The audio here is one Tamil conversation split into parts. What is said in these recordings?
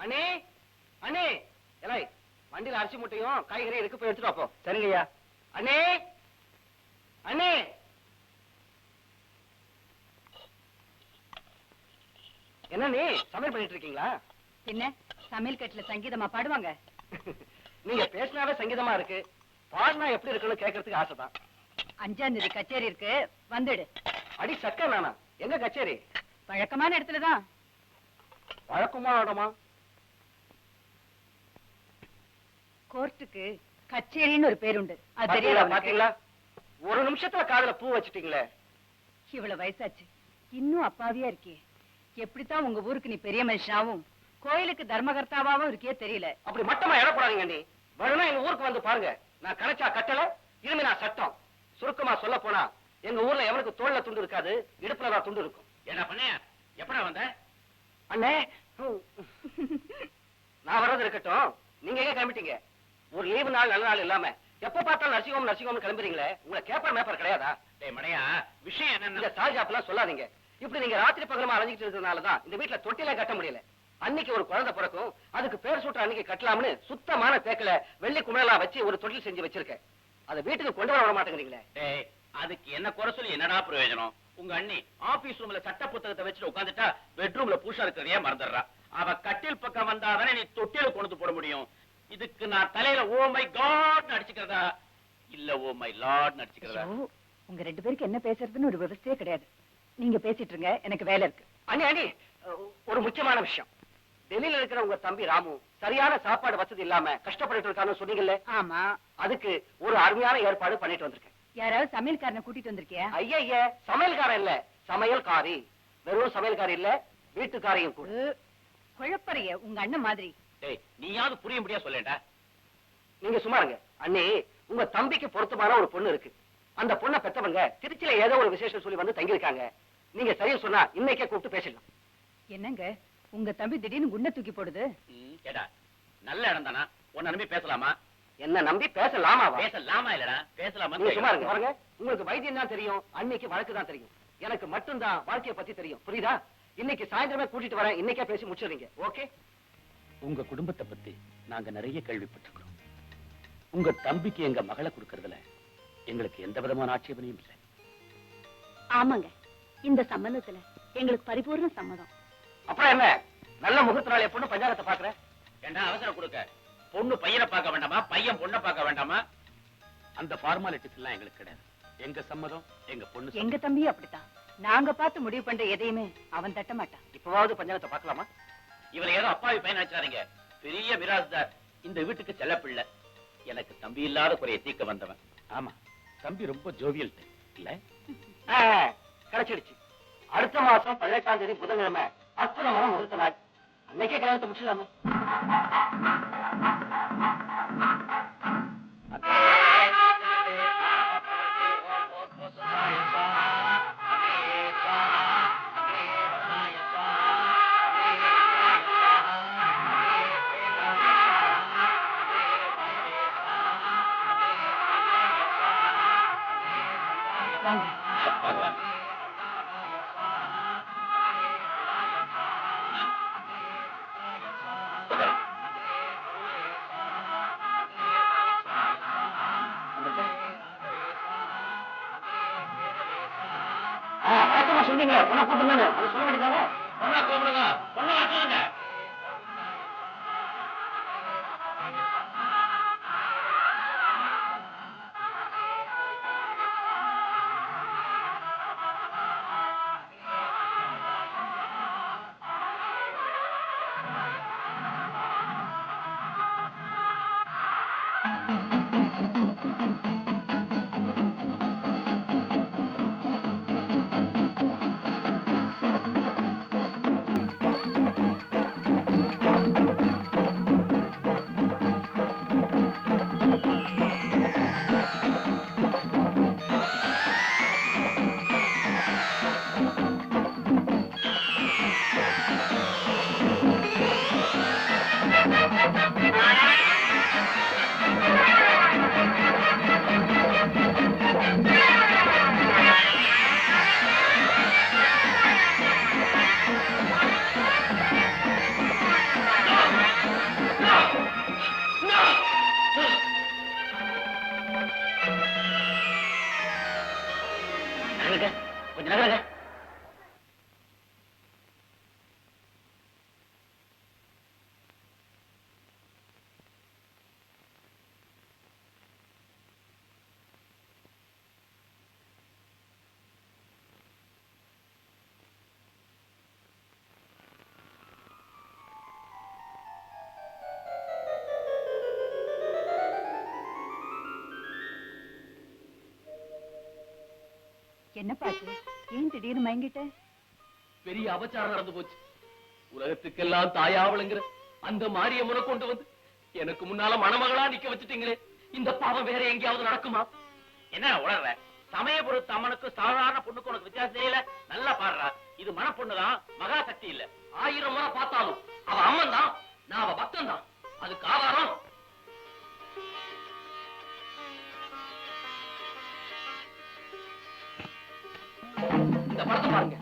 அண்ணே அண்ணே எலை வண்டியில அரிசி முட்டையும் காய்கறி இருக்கு, போய் எடுத்துட்டு வாப்போ. சரிங்கய்யா. அண்ணே அண்ணே என்ன நீ சமையல் பண்ணிட்டு இருக்கீங்களா? என்ன சமையல் கட்டுல சங்கீதமா பாடுவாங்க? நீங்க பேசினாவே சங்கீதமா இருக்கு, பாடினா எப்படி இருக்குன்னு கேட்கறதுக்கு ஆசைதான். 5ஆம் தேதி கச்சேரி இருக்கு, வந்துடு. அடி சக்க நானா? எங்க கச்சேரி? வழக்கமான இடத்துலதான். வழக்கமான இடமா? கோர்ட்டுக்கு கச்சேரின்னு ஒரு பேருண்டு, அது தெரியல. பாத்தீங்களா, ஒரு நிமிஷத்துல காதுல பூ வச்சிட்டீங்களே. இவ்வளவு வயசாச்சு இன்னும் அப்பாவியா இருக்கியே. எப்படித்தான் உங்க ஊருக்கு நீ பெரிய மனுஷனாவும் கோயிலுக்கு தர்மகர்த்தாவாவும் இருக்கியே தெரியல. அப்படி மட்டமா எடப்படாதீங்க நீ. வேணும்னா எங்க ஊருக்கு வந்து பாருங்க, நான் கணச்சா கட்டல, இனிமே நான் சட்டம். சுருக்கமா சொல்ல போனா எங்க ஊர்ல எவனுக்கு தோல்ல துண்டு இருக்காது, இடுப்புலதான் துண்டு இருக்கும். என்ன பண்ண? எப்படா வந்த? அண்ணே நான் வர்றது இருக்கட்டும், நீங்க எங்க கிளம்பிட்டீங்க? ஒரு லீவு நாள் நல்ல நாள் இல்லாம எப்ப பார்த்தாலும் நர்சிங்ஹோம் நர்சிங்ஹோம் கிளம்புறீங்களே, உங்களை கேப்பர் மேப்பர் கிடையாதா? டேய் மடையா, விஷயம் என்ன? சாஜாப்லாம் சொல்லாதீங்க. இப்படி நீங்க ராத்திரி பகலமா அலைஞ்சிட்டு இருக்கிறதுனாலதான் இந்த வீட்டுல தொட்டில கட்ட முடியல. அன்னைக்கு ஒரு குழந்தை பிறக்கும், அதுக்கு பேர் சூட்ட அன்னைக்கு கட்டலாம்னு சுத்தமான தேக்கல வெள்ளி குமிழலாம் வச்சு ஒரு தொட்டில் செஞ்சு வச்சிருக்கேன். அதை வீட்டுக்கு கொண்டு வர மாட்டேங்கிறீங்களே. டேய், அதுக்கு என்ன குறை சொல்லி என்னடா பிரயோஜனம்? உங்க அண்ணி ஆபீஸ் ரூம்ல சட்ட புத்தகத்தை வச்சுட்டு உட்காந்துட்டா பெட்ரூம்ல பூஷா இருக்கிறதையே மறந்துடுறா. அவ கட்டில் பக்கம் வந்தாதானே நீ தொட்டில கொண்டு போட முடியும். இதுக்கு நான் தலையில ஓ மை காட் அடிச்சுக்கிறதா இல்ல ஓ மை லார்ட் அடிச்சுக்கிறதா? உங்க 2 பேருக்கு என்ன பேசுறதுன்னு ஒரு விவசாயே கிடையாது. நீங்க பேசிட்டு இருங்க, எனக்கு வேலை இருக்கு. அண்ணி அண்ணி, ஒரு முக்கியமான விஷயம். டெல்லியில இருக்கிற உங்க தம்பி ராமு சரியான சாப்பாடு வசதி இல்லாம கஷ்டப்பட்டு இருக்கான்னு சொன்னீங்கல்ல? ஆமா. அதுக்கு ஒரு அருமையான ஏற்பாடு பண்ணிட்டு வந்திருக்கேன். யாராவது சமையல்காரனை கூட்டிட்டு வந்திருக்கியா? ஐய சமையல்காரன் இல்ல, சமையல்காரி. வெறும் சமையல்காரி இல்ல, வீட்டுக்காரையும் கூட. குழப்பறைய உங்க அண்ணன் மாதிரி. டேய், நீயாவது புரிய முடியா சொல்லேண்டா. நீங்க சும்மா இருங்க. அண்ணி, உங்க தம்பிக்கு பொருத்தமான ஒரு பொண்ணு இருக்கு. அந்த பொண்ணை பெத்தவங்க திருச்சியில ஏதோ ஒரு விசேஷம் சொல்லி வந்து தங்கியிருக்காங்க. நீங்க சரியா சொன்னா இன்னைக்கே கூப்பிட்டு பேசிடலாம். என்னங்க உங்க தம்பி திடீர்னு குண்டை தூக்கி போடுது? கேடா, நல்ல இடம் தானா? உன்னை நம்பி பேசலாமா? என்ன நம்பி பேசலாமாவா? பேசலாமா இல்லடா, பேசலாமா? நீங்க சும்மா இருங்க. பாருங்க, உங்களுக்கு வைத்தியம் தான் தெரியும், அன்னைக்கு வழக்கு தான் தெரியும். எனக்கு மட்டும்தான் வாழ்க்கையை பத்தி தெரியும், புரியுதா? இன்னைக்கு சாயந்தரமே கூட்டிட்டு வரேன், இன்னைக்கே பேசி முடிச்சிடுறீங்க. ஓகே? உங்க குடும்பத்தை பத்தி நாங்க நிறைய கேள்விப்பட்டிருக்கிறோம். உங்க தம்பிக்கு எங்க மகளை கொடுக்கறதுல எங்களுக்கு எந்த விதமான ஆட்சேபனையும் இல்லை. ஆமாங்க, இந்த சம்பந்தத்துல எங்களுக்கு பரிபூர்ண சம்மதம். அப்புறம் என்ன, நல்ல முகூர்த்த நாள் பொண்ணு பஞ்சாயத்தை பாக்குறேன். ஏண்டா அவசரம் கொடுக்க? பொண்ணு பையனை பார்க்க வேண்டாமா, பையன் பொண்ணை பார்க்க வேண்டாமா? அந்த ஃபார்மாலிட்டிஸ் எல்லாம் எங்களுக்கு கிடையாது. எங்க சம்மதம், எங்க பொண்ணு. எங்க தம்பியும் அப்படித்தான். நாங்க பார்த்து முடிவு பண்ற எதையுமே அவன் தட்ட மாட்டான். இப்பவாவது பஞ்சாயத்தை பார்க்கலாமா? இவரை ஏதோ அப்பாவி பையன் வச்சாதீங்க. பெரிய மிராஸ்தார், இந்த வீட்டுக்கு செல்ல பிள்ளை. எனக்கு தம்பி இல்லாத குறைய தீக்க வந்தவன். ஆமா, தம்பி ரொம்ப ஜோவியல் இல்ல? கிடைச்சிடுச்சு. அடுத்த மாசம் 18ஆம் தேதி புதன்கிழமை அற்புதமான முகூர்த்த நாள். அன்னைக்கே கல்யாணத்தை முடிச்சிடலாமே. சொன்னீங்க பொண்ணை கூப்பிடுங்க, அது சொல்ல வேண்டியதானே? பொண்ணை கூப்பிடுங்க, பொண்ணை வச்சுருங்க. என்ன பாத்து ஏன் திடீர்னு மயங்கிட்ட? பெரிய அபச்சாரம் நடந்து போச்சு. உலகத்துக்கெல்லாம் தாயாவளுங்கிற அந்த மாரியம்மனை கொண்டு வந்து எனக்கு முன்னால மணமகளா நிக்க வச்சுட்டீங்களே, இந்த பாவம் வேற எங்கேயாவது நடக்குமா? என்ன உளர்ற? சமயபுரத்து அம்மனுக்கு சாதாரண பொண்ணுக்கு உனக்கு வித்தியாசம் தெரியல? நல்லா பாடுறா. இது மனப்பொண்ணுதான், மகா சக்தி இல்ல. 1000 முறை பார்த்தாலும் அவ அம்மன் தான், நான் அவ பக்தன் தான். அதுக்கு ஆதாரம் இந்த படத்தை பாருங்க.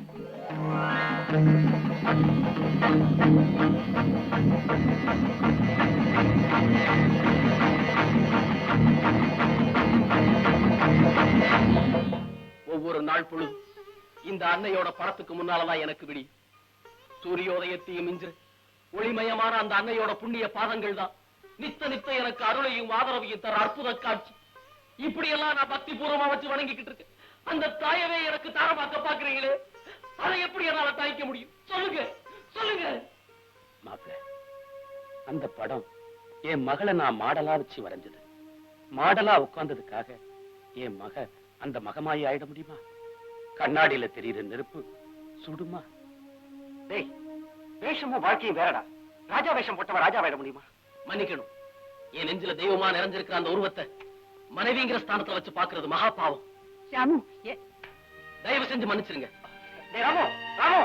ஒவ்வொரு நாள் பொழுது இந்த அன்னையோட படத்துக்கு முன்னாலதான் எனக்கு விடி. சூரியோதயத்தையும் மிஞ்சு ஒளிமயமான அந்த அன்னையோட புண்ணிய பாதங்கள் தான் நித்த நித்த எனக்கு அருளையும் ஆதரவையும் தர அற்புத காட்சி. இப்படியெல்லாம் நான் பக்தி பூர்வமா வச்சு வணங்கிக்கிட்டு இருக்கேன். அந்த தாயவே எனக்கு தாரமாக்க பாக்குறீங்களே, அதை எப்படி என்னால தாய்க்க முடியும்? சொல்லுங்க சொல்லுங்க. மாப்பிள்ள, அந்த படம் என் மகளை நான் மாடலா வச்சு வரைஞ்சது. மாடலா உட்கார்ந்ததுக்காக என் மக அந்த மகமாயி ஆயிட முடியுமா? கண்ணாடியில தெரியுற நெருப்பு சுடுமா? டேய், வேஷமும் வாழ்க்கையும் வேறடா. ராஜா வேஷம் போட்டவன் ராஜா ஆயிட முடியுமா? மன்னிக்கணும், என் நெஞ்சில தெய்வமா நிறைஞ்சிருக்கிற அந்த உருவத்தை மனைவிங்கிற ஸ்தானத்துல வச்சு பாக்குறது மகா பாவம். ராமு, தயவு செஞ்சு மன்னிச்சிருங்க. டேய் ராமு, ராமு.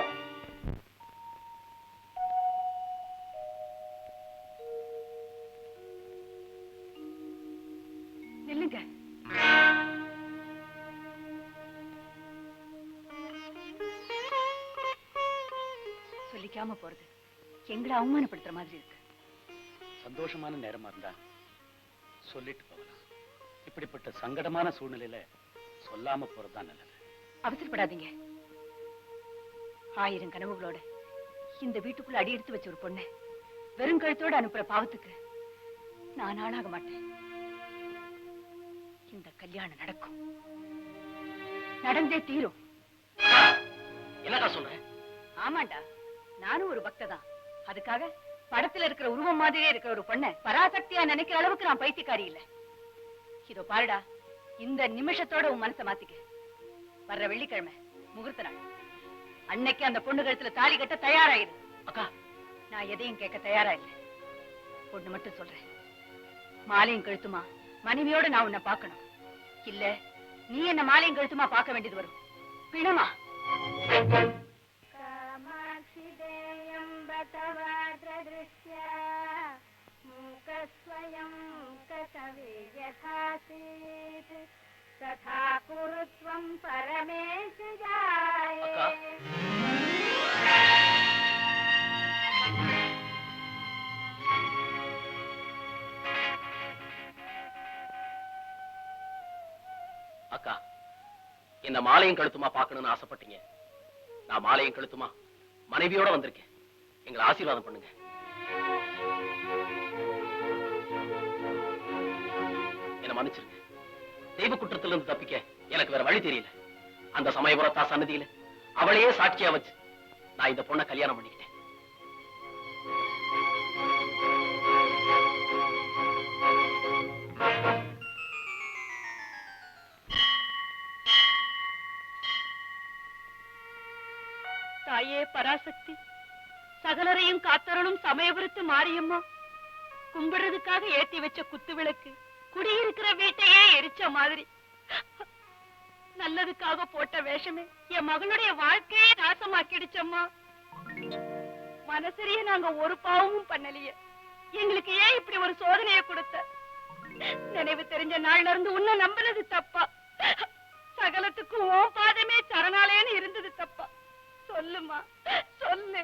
நில்லுங்க. சொல்லிக்காம போறது எங்களை அவமானப்படுத்துற மாதிரி இருக்கு. சந்தோஷமான நேரமா இருந்தா சொல்லிட்டு போகலாம். இப்படிப்பட்ட சங்கடமான சூழ்நிலையில சொல்லாம போறதுதான் நல்லது. அவசரப்படாதீங்க. 1000 கனவுகளோட இந்த வீட்டுக்குள்ள அடி எடுத்து வச்ச ஒரு பொண்ணை வெறும் கழுத்தோட அனுப்புற பாவத்துக்கு நான் ஆளாக மாட்டேன். இந்த கல்யாணம் நடக்கும், நடந்தே தீரும். என்னடா சொல்ற? ஆமாண்டா, நானும் ஒரு பக்ததான். அதுக்காக படத்துல இருக்கிற உருவம் மாதிரியே இருக்கிற ஒரு பொண்ணை பராசக்தியா நினைக்கிற அளவுக்கு நான் பைத்தியக்காரி இல்ல. இதோ பாருடா, இந்த நிமிஷத்தோட உன் மனசை மாத்திக்க. வர்ற வெள்ளிக்கிழமை முகூர்த்த நாள். அன்னைக்கு அந்த பொண்ணு கழுத்துல தாலி கட்ட தயாராயிரு. அக்கா, நான் எதையும் கேட்க தயாரா இல்லை. பொண்ணு மட்டும் சொல்றேன், மாலையும் கழுத்துமா மனைவியோட நான் உன்னை பார்க்கணும். இல்ல நீ என்ன மாலையும் கழுத்துமா பார்க்க வேண்டியது வரும். பிணமா? அக்கா, என்ன மாலையும் கழுத்துமா பார்க்கணும்னு ஆசைப்பட்டீங்க. நான் மாலையும் கழுத்துமா மனைவியோட வந்திருக்கேன். எங்களை ஆசீர்வாதம் பண்ணுங்க. என்ன மன்னிச்சிருங்க. தெய்வ குற்றத்திலிருந்து தப்பிக்க எனக்கு வேற வழி தெரியல. அந்த சமயபுரத்தா சன்னதியில அவளையே சாட்சியா வச்சு நான் இந்த பொண்ணை கல்யாணம் பண்ணிக்கிட்டேன். தாயே பராசக்தி, சகலரையும் காத்தருளும் சமயபுரத்து மாரியம்மா, கும்பிடுறதுக்காக ஏத்தி வச்ச குத்து விளக்கு குடியிருக்கிற வீட்டையே எரிச்ச மாதிரி நல்லதுக்காக போட்ட வேஷமே என் மகளுடைய வாழ்க்கையே நாசமாக்கிடுச்சம்மா. மனசரிய நாங்க ஒரு பாவமும் பண்ணலையே, எங்களுக்கு ஏன் இப்படி ஒரு சோதனையை கொடுத்த? நினைவு தெரிஞ்ச நாள்ல இருந்து உன்னை நம்பினது தப்பா? சகலத்துக்கும் உன் பாதமே சரணாலேன்னு இருந்தது தப்பா? சொல்லுமா, சொல்லு.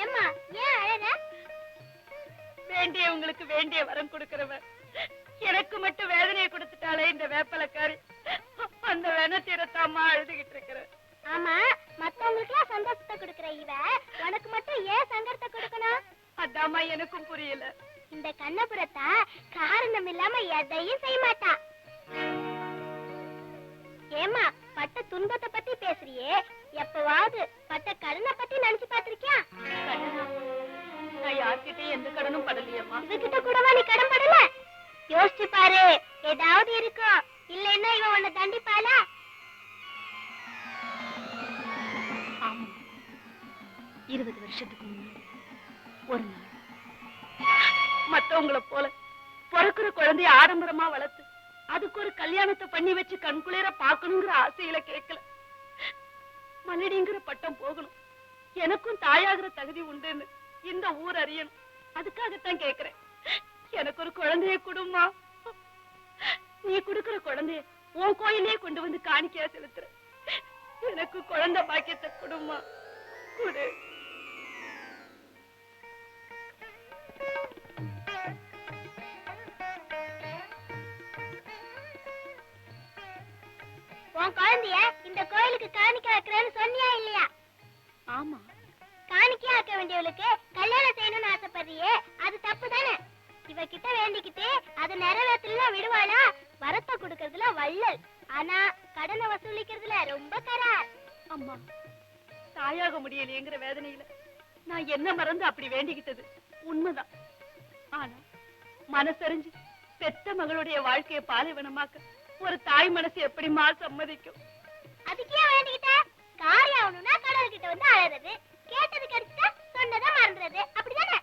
ஏம்மா, ஏன் அழற? வேண்டியவங்களுக்கு வேண்டிய வரம் கொடுக்கிறவன் எனக்கு மட்டும் வேதனையை கொடுத்துட்டாலே இந்த வேப்பலக்காரி. அந்த வெனத்தீரத்தாமா அழுதுகிட்டு இருக்கிற. ஆமா, மத்தவங்களுக்கு சந்தோஷத்தை கொடுக்கிற இவ உனக்கு மட்டும் ஏன் சங்கடத்தை கொடுக்கணும்? அதாம்மா எனக்கும் புரியல. இந்த கண்ணபுரத்தா காரணம் இல்லாம எதையும் செய்ய மாட்டா. ஏமா, பட்ட துன்பத்தை பத்தி பேசுறியே, எப்பவாவது பட்ட கடனை பத்தி நினைச்சு பாத்திருக்கியா? நான் பாரு, ஏதாவது இருக்கும். இல்லைன்னா இவன் உன்னை தண்டிப்பாளா? ஆமா, 20 வருஷத்துக்கு முன்னாடி ஒரு நாள் மத்தவங்கள போல பிறக்கிற குழந்தைய ஆடம்பரமா வளர்த்து அதுக்கு ஒரு கல்யாணத்தை பண்ணி வச்சு கண்குளிர பாக்கணுங்கிற ஆசையில கேட்கல. மலடிங்கிற பட்டம் போகணும், எனக்கும் தாயாகிற தகுதி உண்டுன்னு இந்த ஊர் அறியணும், அதுக்காகத்தான் கேக்குறேன். எனக்கு ஒரு குழந்தைய கொடுமா. நீ கொடுக்கிற குழந்தைய உன் கோயிலே கொண்டு வந்து காணிக்கையா செலுத்துற. எனக்கு குழந்தை பாக்கியத்தை கொடுமா, கொடு. உன் குழந்தைய இந்த கோயிலுக்கு காணிக்க வைக்கிறேன்னு சொன்னியா இல்லையா? ஆமா, காணிக்கையா ஆக்க வேண்டியவளுக்கு கல்யாணம் செய்யணும்னு ஆசைப்படுறியே, அது தப்பு தானே? இவகிட்ட வேண்டிக்கிட்டு அதை நிறைவேற்றலாம் விடுவாளா? வரத்தை கொடுக்கறதுல வள்ளல், ஆனா கடனை வசூலிக்கிறதுல ரொம்ப கரார். அம்மா, தாயாக முடியலையேங்கிற வேதனையில நான் என்ன மறந்து அப்படி வேண்டிக்கிட்டது உண்மைதான். ஆனா மனசறிஞ்சு பெத்த மகளுடைய வாழ்க்கையை பாலைவனமாக்க ஒரு தாய் மனசு எப்படிமா சம்மதிக்கும்? அதுக்கே வேண்டிக்கிட்ட காரியம் ஆகணும்னா கடவுள்கிட்ட வந்து அழறது, கேட்டது கிடைச்சிட்டா சொன்னதை மறந்துறது, அப்படிதானே?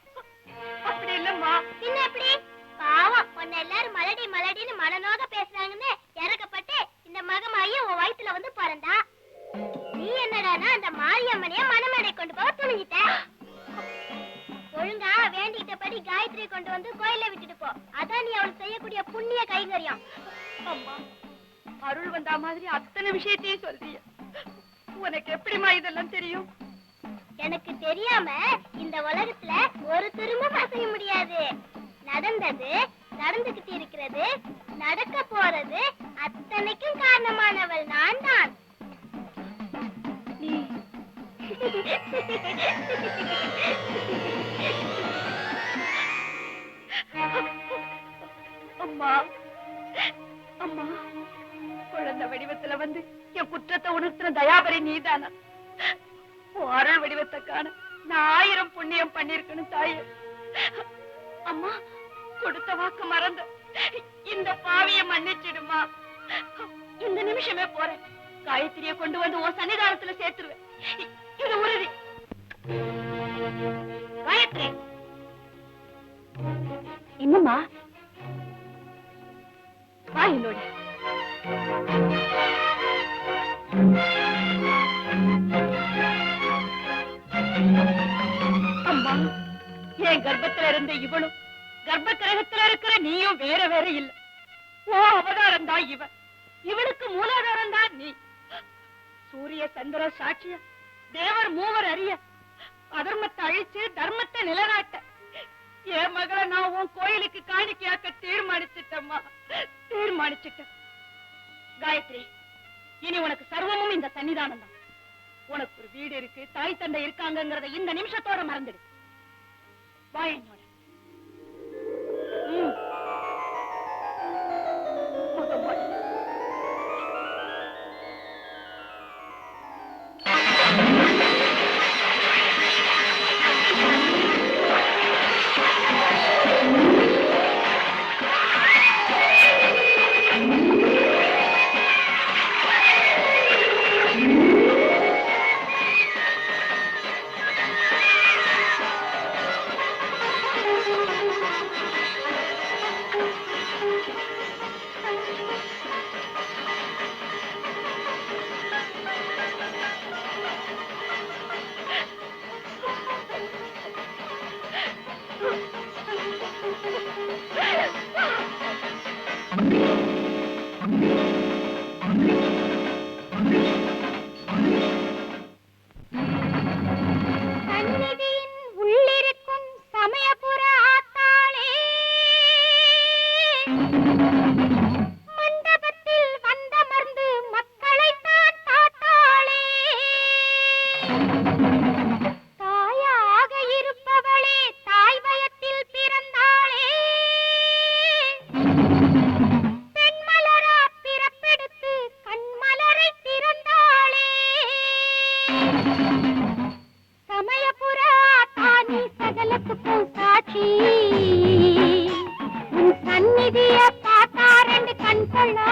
அப்படி இல்லம்மா. பின்ன எப்படி? பாவம், உன்னை எல்லாரும் மலடி மலடின்னு மனநோக பேசுறாங்கன்னு இறக்கப்பட்டு இந்த மகமாயி உன் வயித்துல வந்து பிறந்தா. நீ என்னடானா அந்த மாரியம்மனைய மனமடை கொண்டு போக துணிஞ்சிட்ட. ஒழுங்கா வேண்டிக்கிட்டபடி காயத்ரி கொண்டு வந்து கோயில விட்டுட்டு போ, அதான் நீ அவளுக்கு செய்யக்கூடிய புண்ணிய கைங்கரியம். அம்மா, அருள் வந்தா மாதிரி அத்தனை விஷயத்தையும் சொல்றிய, உனக்கு எப்படிமா இதெல்லாம் தெரியும்? எனக்கு தெரியாம இந்த உலகத்துல ஒரு திரும்பவும் அசைய முடியாது. நடந்தது, நடந்துகிட்டு இருக்கிறது, நடக்க போறது அத்தனைக்கும் காரணமானவள் நான் தான். நீ அம்மா, அம்மா, குழந்தை வடிவத்துல வந்து என் குற்றத்தை உணர்த்தின தயாபரி நீதானா? அருள் வடிவத்தை காண நான் 1000 புண்ணியம் பண்ணிருக்கணும் தாயே. அம்மா, கொடுத்த வாக்கு மறந்த இந்த பாவிய மன்னிச்சிடுமா. இந்த நிமிஷமே போறேன், காயத்ரியை கொண்டு வந்து உன் சன்னிதானத்துல சேர்த்துருவேன், இது உறுதி. காயத்ரி, என்னம்மா? வா என்னோட. அம்மா, என் கர்ப்பத்துல இருந்த இவளும் கர்ப்ப கிரகத்துல இருக்கிற நீயும் வேற வேற இல்ல. ஓ அவதாரம் தான் இவன், இவனுக்கு மூலாதாரம் தான் நீ. சூரிய சந்திர சாட்சிய தேவர் மூவர் அறிய அதர்மத்தை அழிச்சு தர்மத்தை நிலநாட்ட என் மகளை நான் உன் கோயிலுக்கு காணிக்கையாக்க தீர்மானிச்சிட்டம்மா, தீர்மானிச்சிட்டேன். காயத்ரி, இனி உனக்கு சர்வமும் இந்த சன்னிதானம் தான். உனக்கு ஒரு வீடு இருக்கு, தாய் தந்தை இருக்காங்கங்கறத இந்த நிமிஷத்தோட மறந்துடு. வா என்னோட. முகமாடி.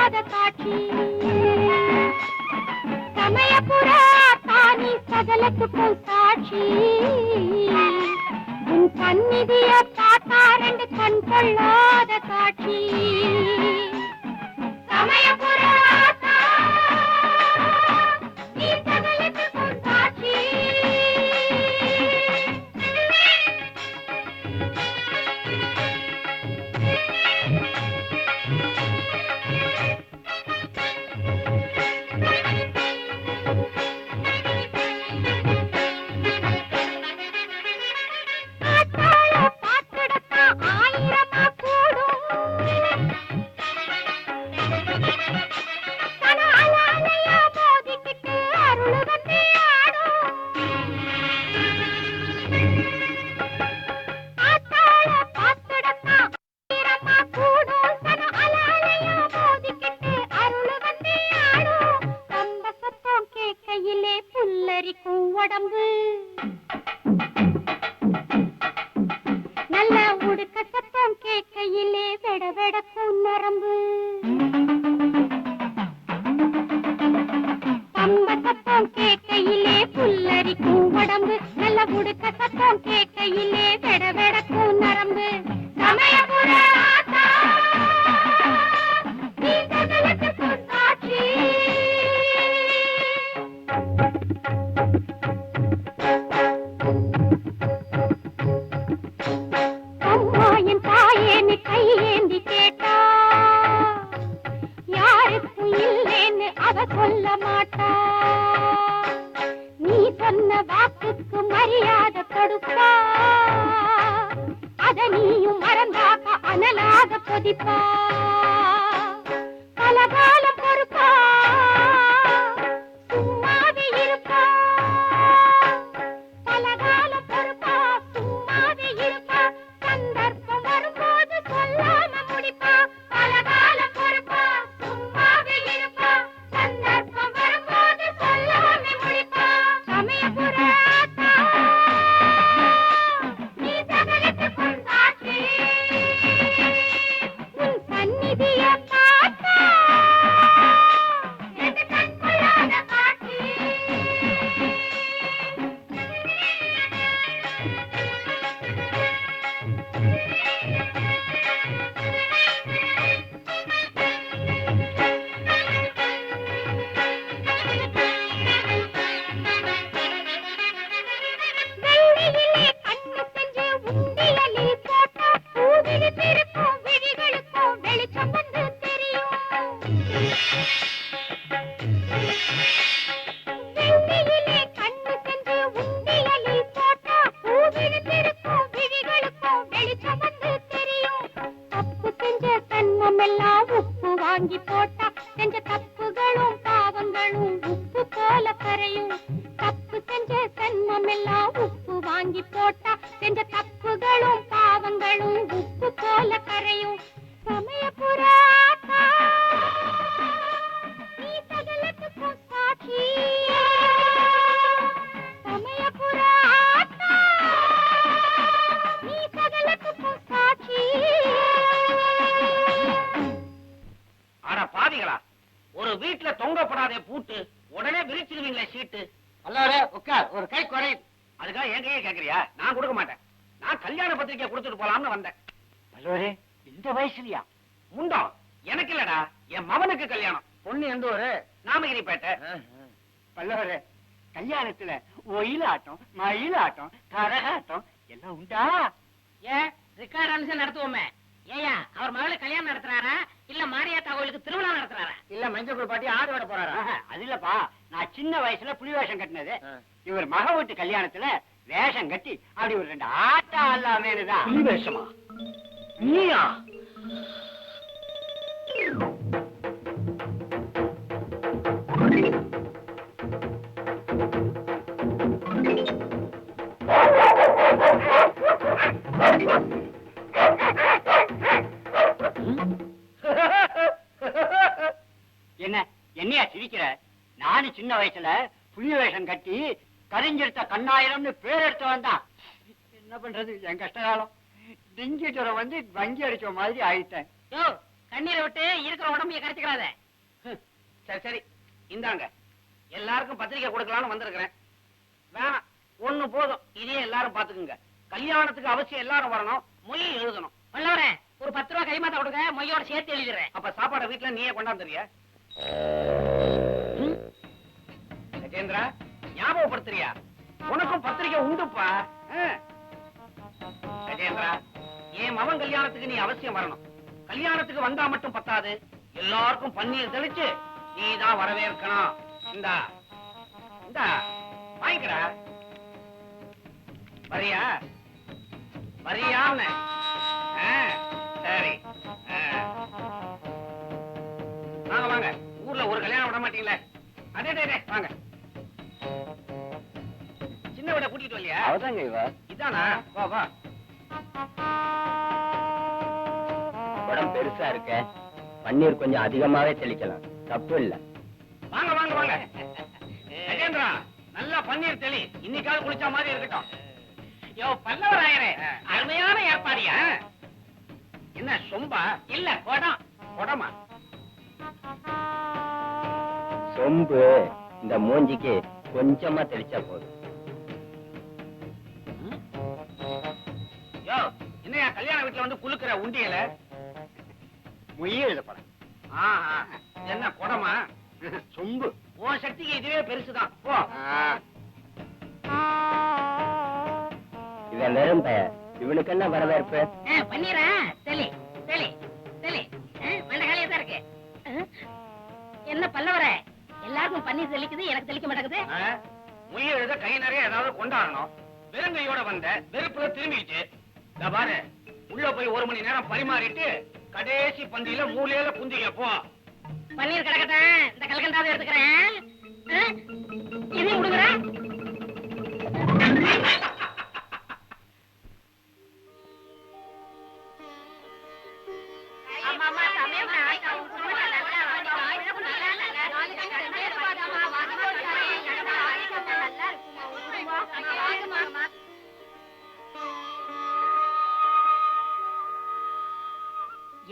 கண்கொள்ளாத காட்சி சமயபுரா தானி சகலத்துக்கும் சாட்சி உன் சந்நிதிய பார்த்தா ரெண்டு கண்கொள்ளாத காட்சி சமயபுரா நீ சகலத்துக்கும் சாட்சி உடம்பு நல்ல உடுக்க சத்தம் கேட்கையிலே வெட வெடக்கும் நரம்பு பம்ப சத்தம் கேட்கையிலே புல்லரிக்கும் உடம்பு நல்ல உடுக்க சத்தம் கேட்கையிலே வெட வெடக்கும் நரம்பு சமயபுரா நீ சகலத்துக்கும் சாட்சி கையேந்தி கேட்டா யாருக்கும் இல்லேன்னு அவ சொல்ல மாட்டா நீ சொன்ன வாக்குக்கு மரியாதை கொடுப்பா அத நீயும் மறந்தாக்க அனலாக கொதிப்பா பலகால பொறுப்பா சும்மாவே இருப்பா பலகால பொறுப்பா சும்மாவே இருப்பா சந்தர்ப்பம் வரும்போது சொல்லாம முடிப்பா பலகால பொறுப்பா சும்மாவே இருப்பா சந்தர்ப்பம் வரும்போது சொல்லாம முடிப்பா சமயபுரா நீ சகலத்துக்கும் சாட்சி உன் சந்நிதிய பார்த்தா ரெண்டு கண்கொள்ளாத காட்சி வெள்ளியிலே கண்ணு செஞ்சு உண்டியலில் போட்டா பூவிழி திருக்கும் விழிகளுக்கும் வெளிச்சம் வந்து தெரியும் வெள்ளியிலே கண்ணு செஞ்சு உண்டியலில் போட்டா பூவிழி திருக்கும் விழிகளுக்கும் வெளிச்சம் வந்து தெரியும் தப்பு செஞ்ச தன்மமெல்லாம் உப்பு வாங்கி போட்டா செஞ்ச தப்புகளும் பாவங்களும் உப்பு போல கரையும் தப்பு செஞ்ச தன்மமெல்லாம் உப்பு வாங்கி போட்டா செஞ்ச தப்புகளும் பாவங்களும் உப்பு போல கரையும் சமயபுரா நீ சகலத்துக்கும் சாட்சி சமயபுரா நீ சகலத்துக்கும் சாட்சி ஆனா பாவிகளா, ஒரு வீட்டுல தொங்கப்படாதே பூட்டு உடனே விரிச்சிருவீங்களே சீட்டு. அல்ல உட்கார், ஒரு கை குறையுது. அதுக்காக என் கையை கேக்குறியா? நான் கொடுக்க மாட்டேன். நான் கல்யாண பத்திரிக்கை கொடுத்துட்டு போலாம்னு வந்தேன். பல்லவரே, இந்த வயசுலயா? முண்டம் எனக்கு இல்லடா, என் மகனுக்கு கல்யாணம். பொண்ணு எந்த ஊரு? நாமகிரிப்பேட்டை. பல்லவரே, கல்யாணத்துல ஒயிலாட்டம், மயிலாட்டம், கரகாட்டம் எல்லாம் உண்டா? ஏன் ரிக்கார்ட் அனுசம் நடத்துவோமே. ஏயா அவர் மகளை கல்யாணம் நடத்துறாரா இல்ல மாரியாத்தா கோயிலுக்கு திருவிழா நடத்துறாரா? இல்ல மஞ்சள் பாட்டி ஆடு விட போறாரா? அது இல்லப்பா, நான் சின்ன வயசுல புலி வேஷம் கட்டினது. இவர் மக வீட்டு கல்யாணத்துல வேஷம் கட்டி அப்படி ஒரு 2 ஆட்டா அல்லாமேனுதான். புலி வேஷமா? நீயா? என்னையா சிரிக்கிற? நானும் சின்ன வயசுல புலி வேஷம் கட்டி கரிஞ்செடுத்த கண்ணாயிரம்னு பேர் எடுத்து வந்தான். என்ன பண்றது, என் கஷ்ட காலம். டெங்கி ஜுரம் வந்து வங்கி அடிச்ச மாதிரி ஆயிட்டேன். கண்ணீரை விட்டு இருக்கிற உடம்பைய கரைச்சுக்கிறாத. சரி சரி, இந்தாங்க. எல்லாருக்கும் பத்திரிக்கை கொடுக்கலாம்னு வந்திருக்கிறேன். வேணாம், ஒண்ணு போதும். இதையே எல்லாரும் பாத்துக்குங்க. கல்யாணத்துக்கு அவசியம் எல்லாரும் வரணும். மொய் எழுதணும். வல்லவரே, ஒரு 10 ரூபா கைமாத்த கொடுங்க, மொய்யோட சேர்த்து எழுதிடுறேன். அப்ப சாப்பாடை வீட்டுல நீயே கொண்டாந்துறியா? கஜேந்திரா, ஞாபகப்படுத்துறியா? உனக்கும் பத்திரிக்கை உண்டுப்பா. கஜேந்திரா, என் மகன் கல்யாணத்துக்கு நீ அவசியம் வரணும். கல்யாணத்துக்கு வந்தா மட்டும் பத்தாது, எல்லாருக்கும் பன்னீர் தெளிச்சு நீதான் வரவேற்கணும். இந்தா இந்தா வாங்கிக்கடா. வரியா வரியான்னு? சரி, வாங்க வாங்க. ஊர்ல ஒரு கல்யாணம் விட மாட்டீங்களே. அதே வாங்க. சின்ன விட கூட்டிட்டு வரலையா? அவதாங்க இவ. இதானா? வா வா. உடம்பு பெருசா இருக்க, பன்னீர் கொஞ்சம் அதிகமாவே தெளிக்கலாம், தப்பு இல்ல. வாங்க வாங்க வாங்க. கஜேந்திரா, நல்லா பன்னீர் தெளி. இன்னைக்காவது குளிச்சா மாதிரி இருக்கட்டும். யோ பல்லவராயரே, அருமையான ஏற்பாடியா. என்ன சொம்பா? இல்ல குடம். குடமா? சொம்பு இந்த மூஞ்சிக்கு கொஞ்சமா தெளிச்சா போதும். யோ, என்னையா கல்யாண வீட்டுல வந்து குலுக்குற உண்டியல? மொய் எழுத போறேன். ஆஹா, என்ன குடமா? சொம்பு. உன் சக்திக்கு இதுவே பெருசுதான். போ. இவன் வெறும் பெயர், இவனுக்கு என்ன வரவேற்பு? பன்னீரா? தெளி தெளி தெளி. மண்ட காலியா தான் இருக்கு. என்ன பல்லவரே, எல்லாருக்கும் பன்னீர் தெளிக்குது, எனக்கு தெளிக்க மாட்டேங்குது. முயல் எழுத கை நிறைய ஏதாவது கொண்டாடணும். வெறுங்கையோட வந்த வெறுப்புல திரும்பிச்சு. இந்த பாரு, உள்ள போய் 1 மணி நேரம் பரிமாறிட்டு கடைசி பந்தியில மூலையில குந்திங்க. போ. பன்னீர் கிடக்கட்டேன், இந்த கல்கண்டாவை எடுத்துக்கிறேன். இதையும் கொடுக்குறேன்.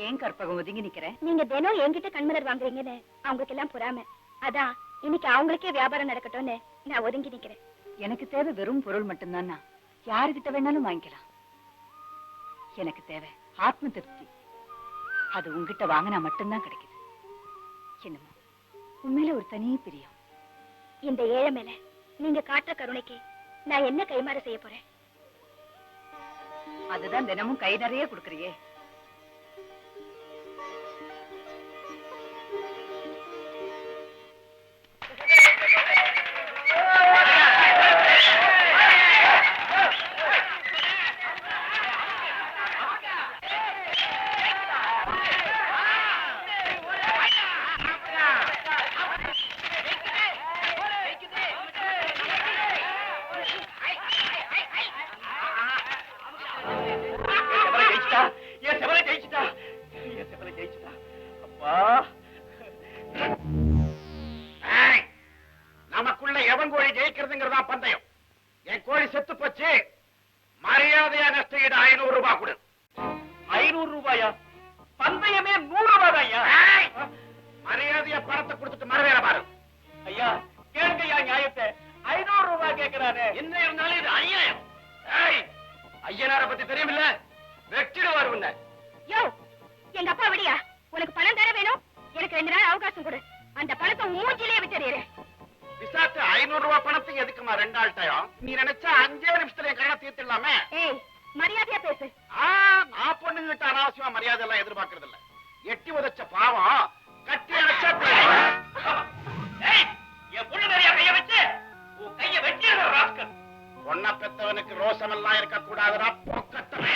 ஏன் கற்பகம் ஒதுங்கி நிக்கிற? நீங்க தினம் என்கிட்ட கண்மலர் வாங்குறீங்கன்னு அவங்களுக்கு எல்லாம் பொறாம. அதான் இன்னைக்கு அவங்களுக்கே வியாபாரம் நடக்கட்டும்னு நான் ஒதுங்கி நிக்கிறேன். எனக்கு தேவை வெறும் பொருள் மட்டும்தான். யாருகிட்ட வேணாலும் வாங்கிக்கலாம். எனக்கு தேவை ஆத்ம திருப்தி. அது உங்ககிட்ட வாங்கினா மட்டும்தான் கிடைக்குது. என்னமோ உண்மையில ஒரு தனி பிரியம். இந்த ஏழை மேல நீங்க காட்டுற கருணைக்கு நான் என்ன கைமாறு செய்ய போறேன்? அதுதான் தினமும் கை நிறைய கொடுக்கறியே. நமக்குள்ள எவன் கோழி ஜெயிக்கிறதுங்கிறதா பந்தயம். என் கோழி செத்து போச்சு. மரியாதையா நஷ்டஈடு 500 ரூபாய் கொடு. 500 ரூபாயா? பந்தயமே 100 ரூபாயா? மரியாதையா பணத்தை கொடுத்துட்டு மறுவேற பாரு. ஐயா கேளுங்கய்யா நியாயத்தை. 500 ரூபாய் கேட்கிறாரு. என்ன இருந்தாலும் இது அநியாயம். ஐயனார பத்தி தெரியுமில்ல? வெட்டிடுவார் உன்னை. யோ, எங்க அப்பா விடியா? உனக்கு பணம் தர வேணும். எனக்கு 2 நாள் அவகாசம் கொடு. அந்த பணத்தை மூஞ்சிலே விட்டுறேன். விசாத்து 500 ரூபாய் பணத்துக்கு எதுக்குமா 2 நாள் டயம்? நீ நினைச்சா 5 நிமிஷத்துல என் கடனை தீர்த்திடலாமே. ஏய், மரியாதையா பேசு. நான் பொண்ணுங்கிட்ட அனாவசியமா மரியாதை எல்லாம் எதிர்பார்க்கறது இல்ல. எட்டி உதச்ச பாவம் கட்டி அணைச்சா என் பொண்ணு நிறைய கைய வச்சு உன் கைய வெட்டிடுற ராஸ்கல். பொண்ண பெத்தவனுக்கு ரோசம் எல்லாம் இருக்க கூடாதுடா போக்கட்டமே.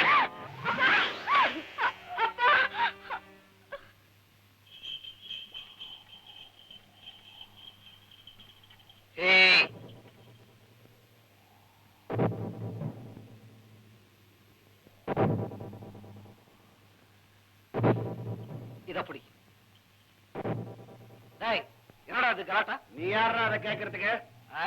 இதப்படி என்னடா அது கலாட்டா? நீ யாரா அதை கேட்கறதுக்கு?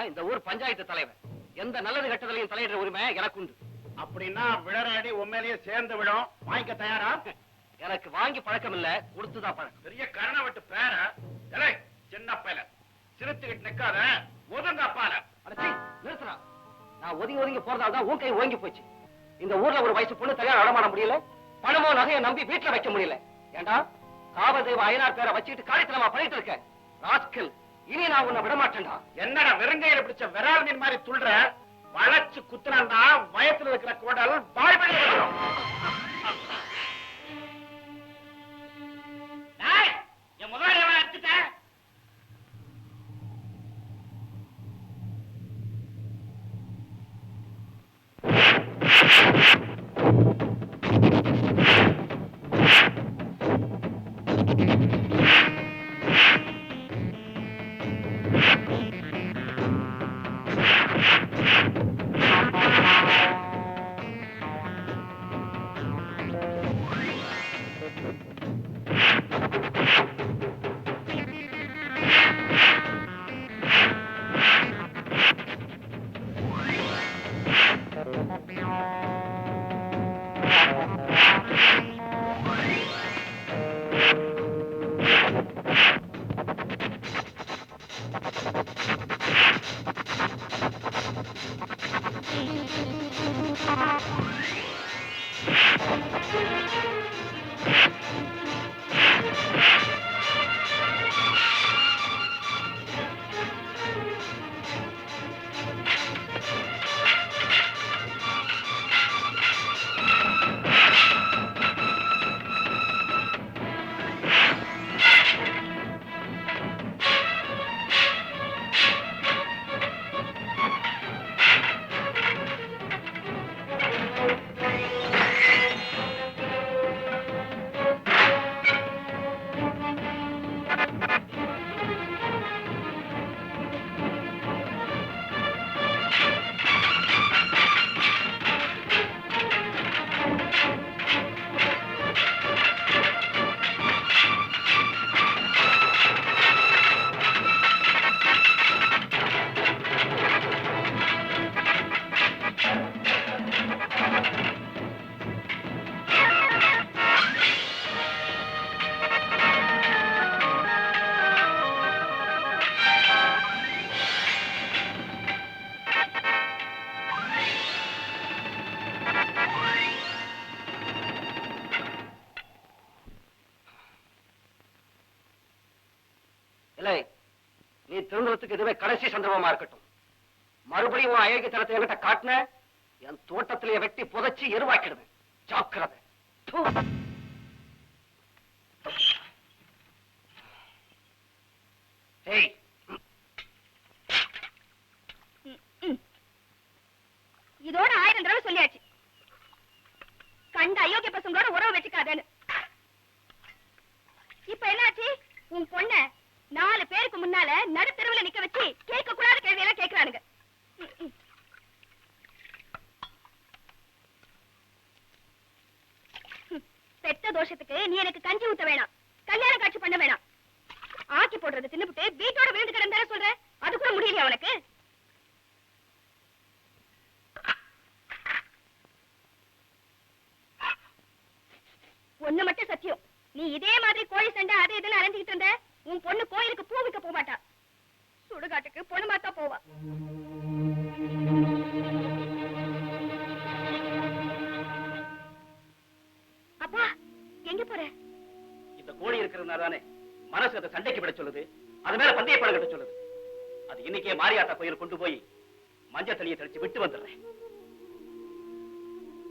இந்த ஊர் பஞ்சாயத்து தலைவர். எந்த நல்லது கெட்டதிலையும் தலையிடுற உரிமை எனக்கு உண்டு. அப்படின்னா விழறாடி உண்மையிலேயே சேர்ந்து விடும். வாங்கிக்க தயாரா? எனக்கு வாங்கி பழக்கம் இல்ல, கொடுத்துதான் பழக்கம். பெரிய கரண விட்டு பேர சின்ன பையல சிரித்துக்கிட்டு நிக்காத, ஒதுங்க அப்பால. அடச்சி நிறுத்துறா. நான் ஒதுங்கி ஒதுங்கி போறதால தான் உன் கை ஓங்கி போச்சு. இந்த ஊர்ல ஒரு வயசு பொண்ணு தனியா நடமாட முடியல, பணமோ நகையை நம்பி வீட்டுல வைக்க முடியல. ஏண்டா காவதேவ அயனார் பேரை வச்சுக்கிட்டு காரியத்தனமா பண்ணிட்டு இருக்க ராஸ்கல். இனி நான் உன்னை விட மாட்டேன்டா. என்னடா வெறுங்கையில பிடிச்ச விரால் மீன் மாதிரி துள்ற, வளைச்சு குத்துனா வயத்துல இருக்கிற கோடல் வாய் பண்ணி வந்துடும். என் முதலாளி அடிச்சுட்டேன். நீ திருந்துறதுக்கு இதுவே கடைசி சந்தர்ப்பமா இருக்கட்டும். மறுபடியும் உன் அயோக்கிய தரத்தை என்கிட்ட காட்டின, என் தோட்டத்திலேயே வெட்டி புதைச்சி எருவாக்கிடுவேன். ஜாக்கிரதை. இதோட 1000 தடவை சொல்லியாச்சு, கண்ட அயோக்கிய பசங்களோட உறவு வச்சுக்காதேன்னு. இப்ப என்னாச்சு? உன் பொண்ண 4 பேருக்கு முன்னால நடுத்தெருவுல நிக்க வச்சு கேட்க கூடாத கேள்வியெல்லாம் கேட்கிறானுங்க. பெத்த தோஷத்துக்கு நீ எனக்கு கஞ்சி ஊத்த வேணாம், கல்யாண காட்சி பண்ண வேணாம். ஆக்கி போடுறது தின்னுபிட்டு வீட்டோட விழுந்து கிடந்தானே சொல்ற, அது கூட முடியலையா உனக்கு? ஒண்ணு மட்டும் சத்தியம், நீ இதே மாதிரி கோழி சண்டை அது இதுன்னு அலைஞ்சிட்டு இருந்த, உன் பொண்ணு கோயிலுக்கு பூ விற்க போக மாட்டா, சுடுகாட்டுக்கு பொண்ணு மாத்தா போவா. அப்பா எங்க போற? இந்த கோழி இருக்கிறதுனால மனசு அதை சண்டைக்கு விட சொல்லுது, அது மேல பந்தய படம் கட்ட சொல்லுது. அது இன்னைக்கே மாரியாத்தா கோயில் கொண்டு போய் மஞ்சள் தண்ணியை தெளிச்சு விட்டு வந்துடுறேன்.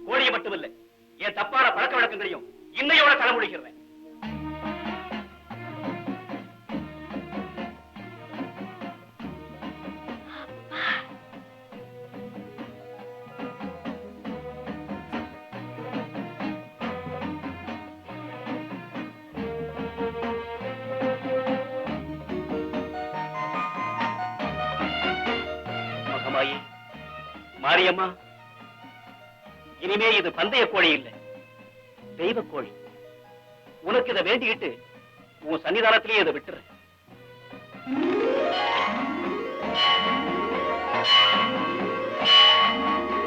கோழியை மட்டும் இல்ல, என் தப்பான பழக்க வழக்கங்களையும் இன்னையோட தலைமுடிக்கிறேன். மகமாயி, மாரியம்மா, இனிமே இது பந்தய கோழி இல்ல, தெய்வ கோழி. உனக்கு இதை வேண்டிக்கிட்டு உன் சன்னிதானத்திலேயே இதை விட்டுறேன்.